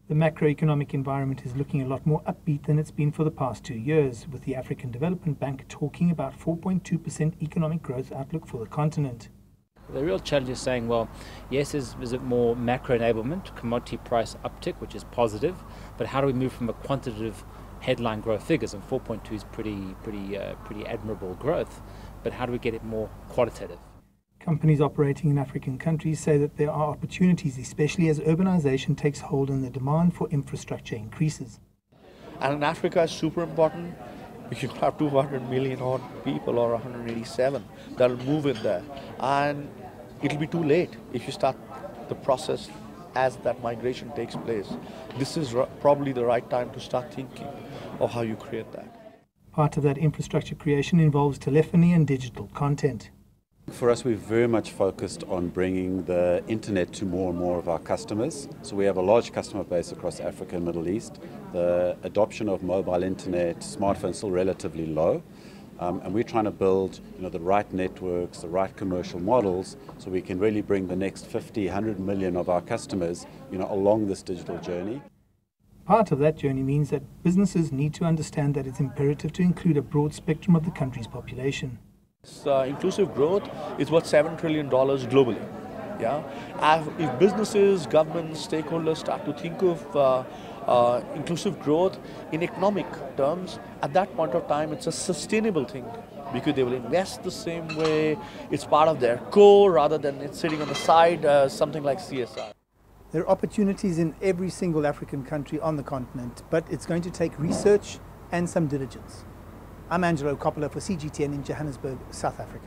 The macroeconomic environment is looking a lot more upbeat than it's been for the past 2 years, with the African Development Bank talking about 4.2% economic growth outlook for the continent. The real challenge is saying, well, yes, is it more macro enablement, commodity price uptick, which is positive, but how do we move from a quantitative headline growth figures, and 4.2 is pretty admirable growth, but how do we get it more qualitative? Companies operating in African countries say that there are opportunities, especially as urbanization takes hold and the demand for infrastructure increases. And in Africa is super important. You have 200 million odd people, or 187, that will move in there. And it'll be too late if you start the process as that migration takes place. This is probably the right time to start thinking of how you create that. Part of that infrastructure creation involves telephony and digital content. For us, we're very much focused on bringing the internet to more and more of our customers. So we have a large customer base across Africa and Middle East. The adoption of mobile internet, smartphones is still relatively low. And we're trying to build the right networks, the right commercial models, so we can really bring the next 50, 100 million of our customers along this digital journey. Part of that journey means that businesses need to understand that it's imperative to include a broad spectrum of the country's population. Inclusive growth is worth $7 trillion globally. Yeah? If businesses, governments, stakeholders start to think of inclusive growth in economic terms, at that point of time it's a sustainable thing, because they will invest the same way. It's part of their core rather than it's sitting on the side, something like CSR. There are opportunities in every single African country on the continent, but it's going to take research and some diligence. I'm Angelo Coppola for CGTN in Johannesburg, South Africa.